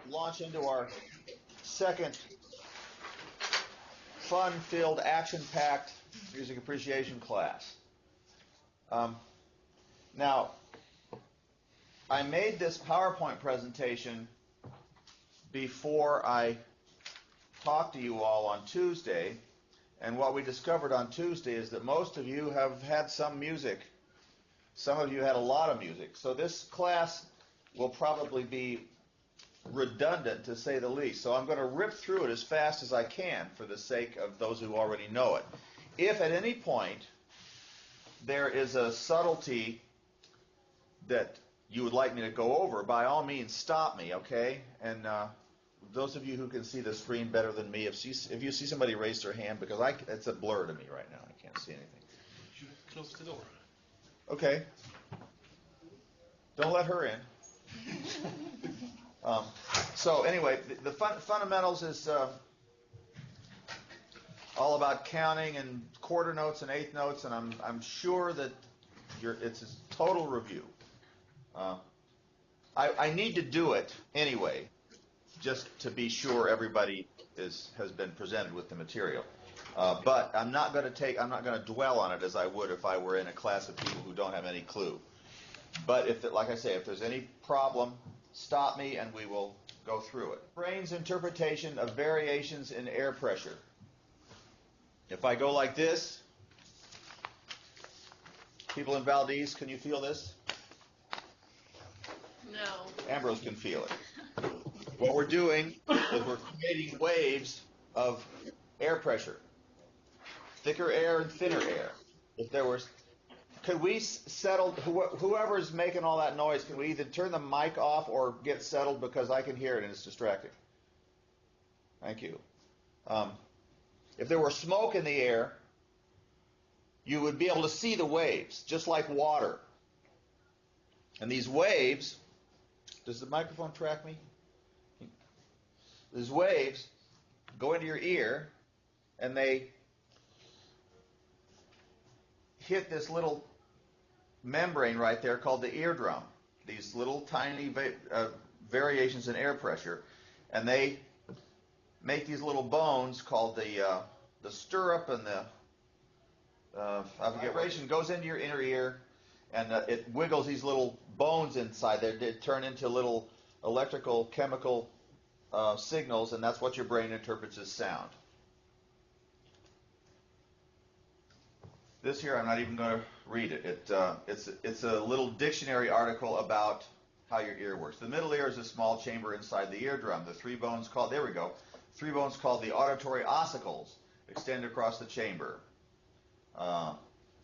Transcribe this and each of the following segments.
launch into our second fun-filled, action-packed music appreciation class. Now, I made this PowerPoint presentation before I talked to you all on Tuesday, and what we discovered on Tuesday is that most of you have had some music. Some of you had a lot of music. So this class will probably be redundant, to say the least. So I'm going to rip through it as fast as I can for the sake of those who already know it. If at any point there is a subtlety that you would like me to go over, by all means stop me, okay? And those of you who can see the screen better than me, if you see somebody raise their hand, because it's a blur to me right now, I can't see anything. You close the door. Okay. Don't let her in. So anyway, the fundamentals is all about counting and quarter notes and eighth notes, and I'm sure that it's a total review. I need to do it anyway, just to be sure everybody has been presented with the material. But I'm not going to dwell on it as I would if I were in a class of people who don't have any clue. But like I say, if there's any problem, stop me and we will go through it. Brain's interpretation of variations in air pressure. If I go like this, people in Valdez, can you feel this? No. Ambrose can feel it. What we're doing is we're creating waves of air pressure. Thicker air and thinner air. If there was, could we settle, whoever's making all that noise, can we either turn the mic off or get settled, because I can hear it and it's distracting? Thank you. If there were smoke in the air, you would be able to see the waves, just like water. And these waves, does the microphone track me? These waves go into your ear, and they hit this little membrane right there called the eardrum. These little tiny variations in air pressure, and they make these little bones called the stirrup and the vibration goes into your inner ear, and it wiggles these little bones inside there. They turn into little electrical, chemical signals, and that's what your brain interprets as sound. This here, I'm not even going to read it. It's a little dictionary article about how your ear works. The middle ear is a small chamber inside the eardrum. The three bones called the auditory ossicles extend across the chamber.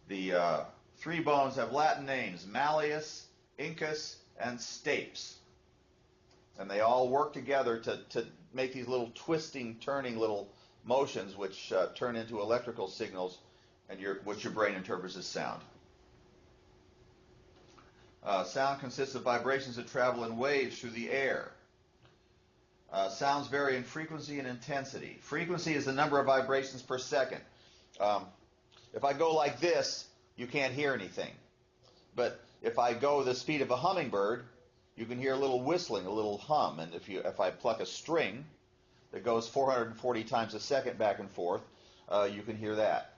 The three bones have Latin names: malleus, incus, and stapes. And they all work together to make these little twisting, turning little motions which turn into electrical signals, and which your brain interprets as sound. Sound consists of vibrations that travel in waves through the air. Sounds vary in frequency and intensity. Frequency is the number of vibrations per second. If I go like this, you can't hear anything. But if I go the speed of a hummingbird, you can hear a little whistling, a little hum. And if I pluck a string that goes 440 times a second back and forth, you can hear that.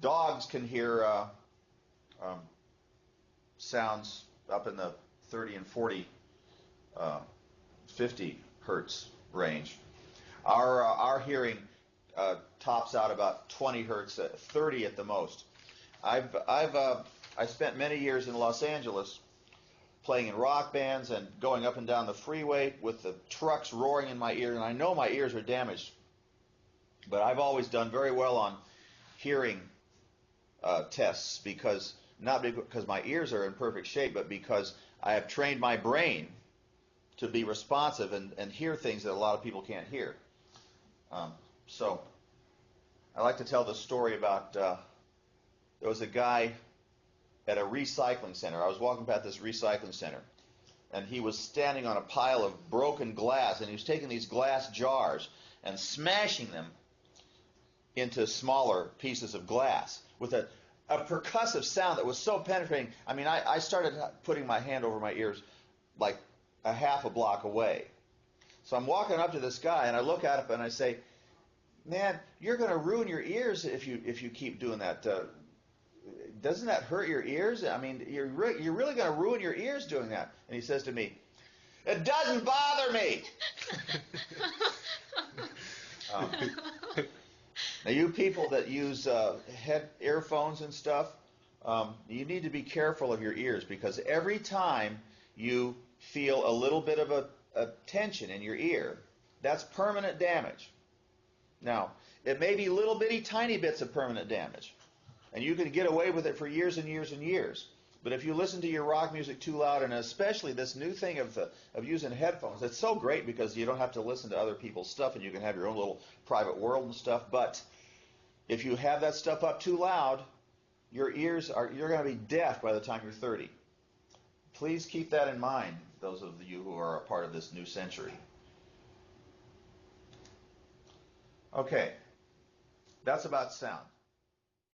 Dogs can hear sounds up in the 30 and 40, 50 hertz range. Our hearing tops out about 20 hertz, 30 at the most. I spent many years in Los Angeles playing in rock bands and going up and down the freeway with the trucks roaring in my ear, and I know my ears are damaged, but I've always done very well on hearing tests, not because my ears are in perfect shape, but because I have trained my brain to be responsive and hear things that a lot of people can't hear. So I like to tell the story about there was a guy at a recycling center. I was walking past this recycling center, and he was standing on a pile of broken glass, and he was taking these glass jars and smashing them into smaller pieces of glass with a percussive sound that was so penetrating. I started putting my hand over my ears like a half a block away. So I'm walking up to this guy, and I look at him, and I say, man, you're going to ruin your ears if you keep doing that. Doesn't that hurt your ears? I mean, you're really going to ruin your ears doing that. And he says to me, it doesn't bother me. Now, you people that use head earphones and stuff, you need to be careful of your ears, because every time you feel a little bit of a tension in your ear, that's permanent damage. Now, it may be little bitty tiny bits of permanent damage, and you can get away with it for years and years and years. But if you listen to your rock music too loud, and especially this new thing of using headphones, it's so great because you don't have to listen to other people's stuff, and you can have your own little private world and stuff. But if you have that stuff up too loud, you're going to be deaf by the time you're 30. Please keep that in mind, those of you who are a part of this new century. Okay, that's about sound.